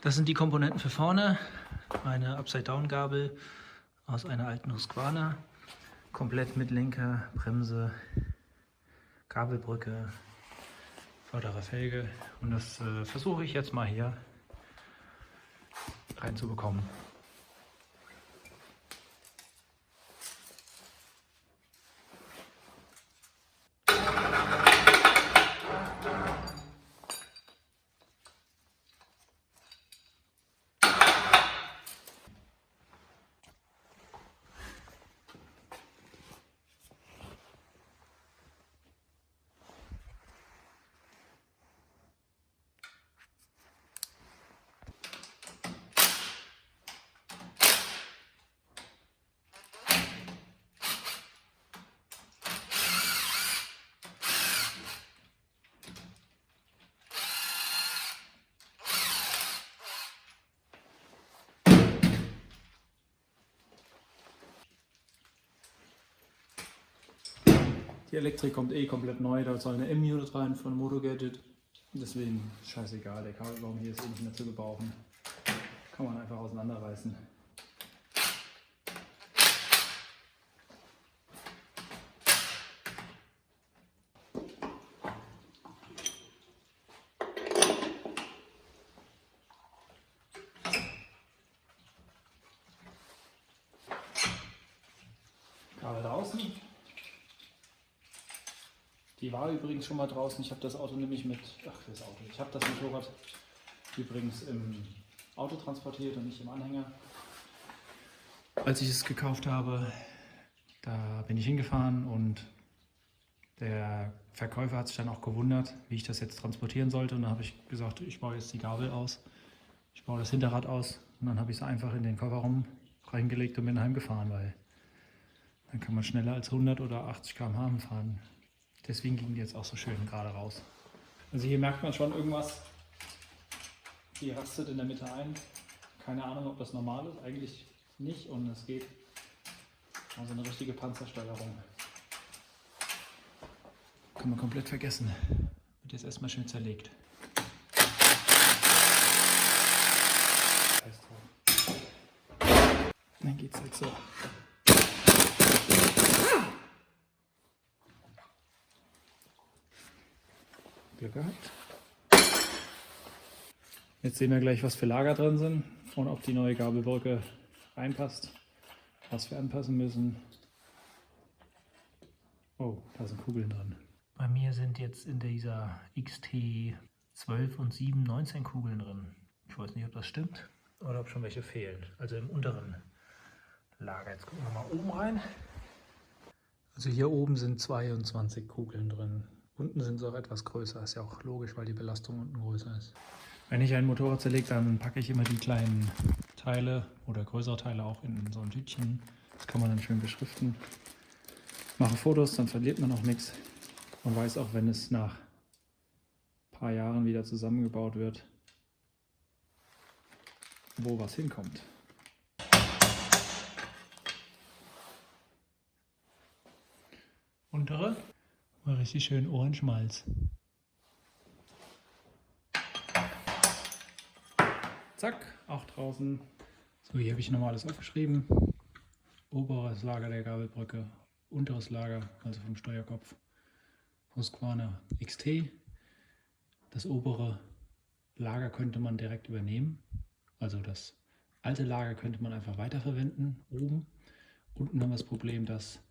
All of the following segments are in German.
Das sind die Komponenten für vorne. Eine Upside-Down-Gabel aus einer alten Husqvarna. Komplett mit Lenker, Bremse, Gabelbrücke, vordere Felge. Und das versuche ich jetzt mal hier reinzubekommen. Die Elektrik kommt eh komplett neu, da soll eine M-Unit rein von Moto Gadget. Deswegen scheißegal, der Kabelbaum hier ist eh nicht mehr zu gebrauchen. Kann man einfach auseinanderreißen. Kabel draußen. Die war übrigens schon mal draußen. Ich habe das Auto nämlich Ich habe das Motorrad übrigens im Auto transportiert und nicht im Anhänger. Als ich es gekauft habe, da bin ich hingefahren und der Verkäufer hat sich dann auch gewundert, wie ich das jetzt transportieren sollte. Und dann habe ich gesagt, ich baue jetzt die Gabel aus, ich baue das Hinterrad aus und dann habe ich es einfach in den Kofferraum reingelegt und bin heimgefahren, weil dann kann man schneller als 100 oder 80 km/h fahren. Deswegen ging die jetzt auch so schön gerade raus. Also hier merkt man schon irgendwas. Die rastet in der Mitte ein. Keine Ahnung, ob das normal ist. Eigentlich nicht und es geht. Also eine richtige Panzersteuerung. Kann man komplett vergessen. Wird jetzt erstmal schön zerlegt. Dann geht's halt so. Glück gehabt. Jetzt sehen wir gleich, was für Lager drin sind und ob die neue Gabelbrücke reinpasst, was wir anpassen müssen. Oh, da sind Kugeln drin. Bei mir sind jetzt in dieser XT 12 und 7 19 Kugeln drin. Ich weiß nicht, ob das stimmt oder ob schon welche fehlen. Also im unteren Lager. Jetzt gucken wir mal oben rein. Also hier oben sind 22 Kugeln drin. Unten sind sie auch etwas größer, ist ja auch logisch, weil die Belastung unten größer ist. Wenn ich ein Motorrad zerlege, dann packe ich immer die kleinen Teile oder größere Teile auch in so ein Tütchen. Das kann man dann schön beschriften. Mache Fotos, dann verliert man auch nichts. Man weiß auch, wenn es nach ein paar Jahren wieder zusammengebaut wird, wo was hinkommt. Untere. Mal richtig schön Ohrenschmalz. Zack, auch draußen. So, hier habe ich nochmal alles aufgeschrieben. Oberes Lager der Gabelbrücke, unteres Lager, also vom Steuerkopf, Husqvarna XT. Das obere Lager könnte man direkt übernehmen. Also das alte Lager könnte man einfach weiterverwenden, oben. Unten haben wir das Problem, dass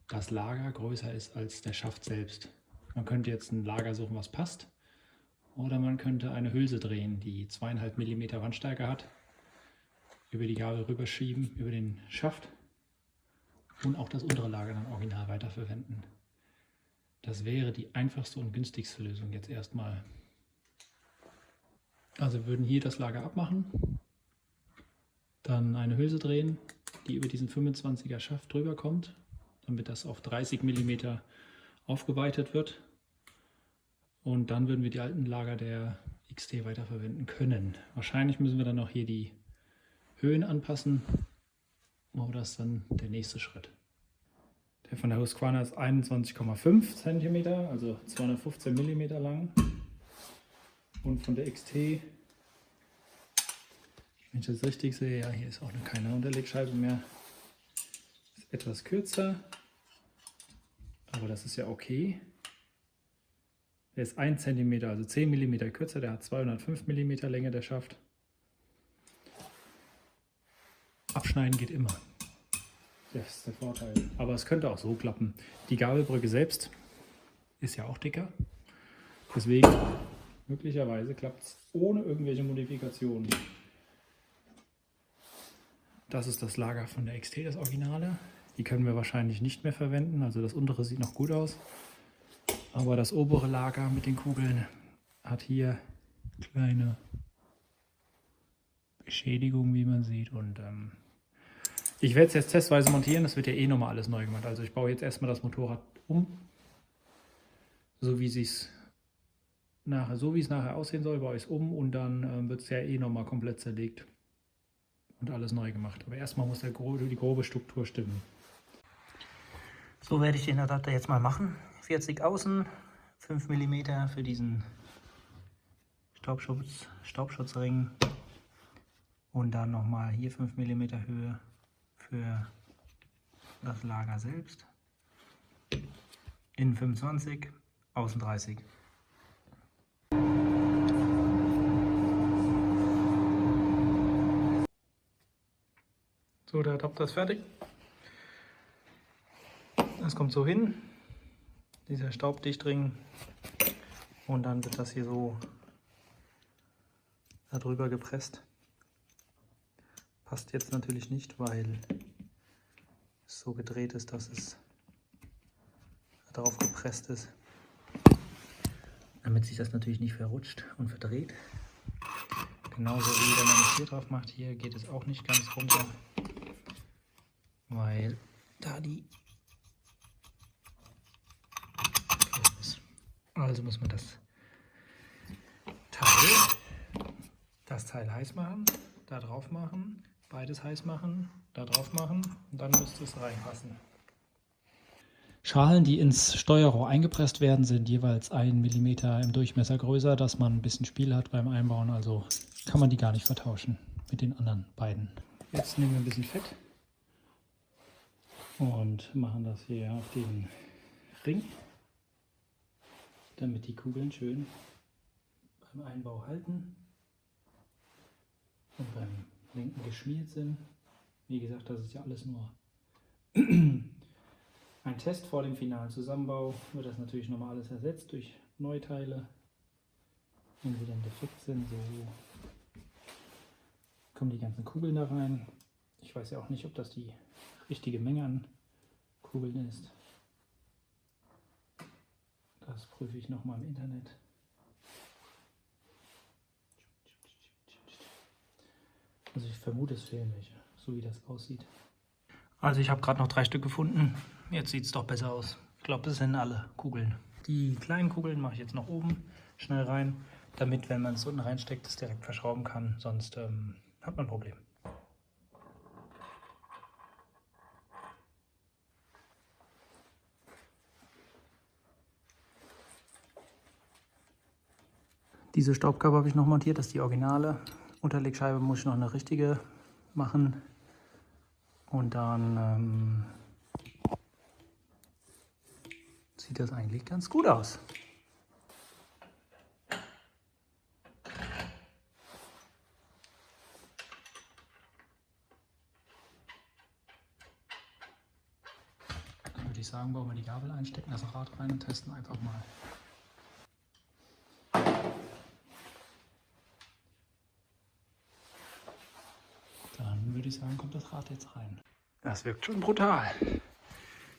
das Lager größer ist als der Schaft selbst. Man könnte jetzt ein Lager suchen, was passt. Oder man könnte eine Hülse drehen, die 2,5 mm Wandstärke hat. Über die Gabel rüberschieben, über den Schaft. Und auch das untere Lager dann original weiterverwenden. Das wäre die einfachste und günstigste Lösung jetzt erstmal. Also wir würden hier das Lager abmachen. Dann eine Hülse drehen, die über diesen 25er Schaft drüber kommt, damit das auf 30 mm aufgeweitet wird. Und dann würden wir die alten Lager der XT weiterverwenden können. Wahrscheinlich müssen wir dann noch hier die Höhen anpassen, aber das ist dann der nächste Schritt. Der von der Husqvarna ist 21,5 cm, also 215 mm lang. Und von der XT Wenn ich das richtig sehe, ja, hier ist auch keine Unterlegscheibe mehr. Ist etwas kürzer, aber das ist ja okay. Der ist 1 cm, also 10 mm kürzer, der hat 205 mm Länge, der Schaft. Abschneiden geht immer. Das ist der Vorteil. Aber es könnte auch so klappen. Die Gabelbrücke selbst ist ja auch dicker. Deswegen, möglicherweise klappt es ohne irgendwelche Modifikationen. Das ist das Lager von der XT, das Originale. Die können wir wahrscheinlich nicht mehr verwenden. Also das untere sieht noch gut aus. Aber das obere Lager mit den Kugeln hat hier kleine Beschädigungen, wie man sieht. Und ich werde es jetzt testweise montieren. Das wird ja eh nochmal alles neu gemacht. Also ich baue jetzt erstmal das Motorrad um. So wie es nachher aussehen soll, baue ich es um. Und dann wird es ja eh nochmal komplett zerlegt. Und alles neu gemacht. Aber erstmal muss die grobe Struktur stimmen. So werde ich den Adapter jetzt mal machen. 40 außen, 5 mm für diesen Staubschutzring und dann nochmal hier 5 mm Höhe für das Lager selbst. Innen 25, außen 30. So, der Adapter ist fertig. Das kommt so hin, dieser Staubdichtring, und dann wird das hier so darüber gepresst. Passt jetzt natürlich nicht, weil es so gedreht ist, dass es darauf gepresst ist, damit sich das natürlich nicht verrutscht und verdreht. Genauso wie wenn man es hier drauf macht, hier geht es auch nicht ganz runter, weil da die ist. Also muss man das Teil heiß machen, da drauf machen, beides heiß machen, da drauf machen und dann müsste es reinpassen. Schalen, die ins Steuerrohr eingepresst werden, sind jeweils 1 mm im Durchmesser größer, dass man ein bisschen Spiel hat beim Einbauen, also kann man die gar nicht vertauschen mit den anderen beiden. Jetzt nehmen wir ein bisschen Fett und machen das hier auf den Ring, damit die Kugeln schön beim Einbau halten und beim Lenken geschmiert sind. Wie gesagt, das ist ja alles nur ein Test vor dem finalen Zusammenbau. Wird das natürlich nochmal alles ersetzt durch Neuteile. Wenn sie dann defekt sind, so kommen die ganzen Kugeln da rein. Ich weiß ja auch nicht, ob das die richtige Menge an Kugeln ist. Das prüfe ich nochmal im Internet. Also ich vermute, es fehlen welche, so wie das aussieht. Also ich habe gerade noch 3 Stück gefunden. Jetzt sieht es doch besser aus. Ich glaube, das sind alle Kugeln. Die kleinen Kugeln mache ich jetzt noch oben schnell rein, damit, wenn man es unten reinsteckt, es direkt verschrauben kann. Sonst hat man ein Problem. Diese Staubkappe habe ich noch montiert, das ist die originale. Unterlegscheibe muss ich noch eine richtige machen. Und dann sieht das eigentlich ganz gut aus. Dann würde ich sagen, bauen wir die Gabel ein, stecken das Rad rein und testen einfach mal. Dann würde ich sagen, kommt das Rad jetzt rein. Das wirkt schon brutal. Die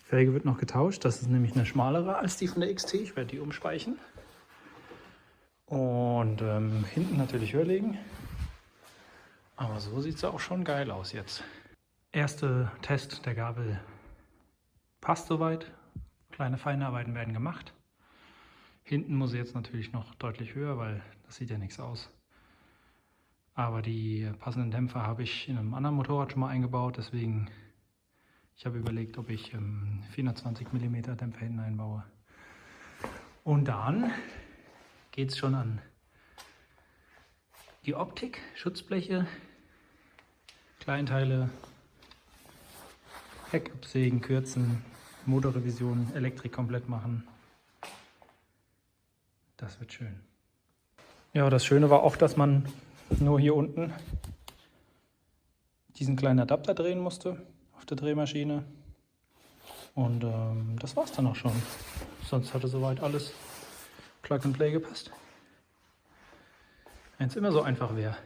Felge wird noch getauscht. Das ist nämlich eine schmalere als die von der XT. Ich werde die umspeichen. Und hinten natürlich höher legen. Aber so sieht es auch schon geil aus jetzt. Erster Test der Gabel passt soweit. Kleine Feinarbeiten werden gemacht. Hinten muss sie jetzt natürlich noch deutlich höher, weil das sieht ja nichts aus. Aber die passenden Dämpfer habe ich in einem anderen Motorrad schon mal eingebaut. Deswegen, ich habe überlegt, ob ich 420 mm Dämpfer hinten einbaue. Und dann geht es schon an die Optik, Schutzbleche. Kleinteile, Heck absägen, kürzen, Motorrevision, Elektrik komplett machen. Das wird schön. Ja, das Schöne war auch, dass man nur hier unten diesen kleinen Adapter drehen musste auf der Drehmaschine. Und das war's dann auch schon. Sonst hatte soweit alles Plug and Play gepasst. Wenn es immer so einfach wäre.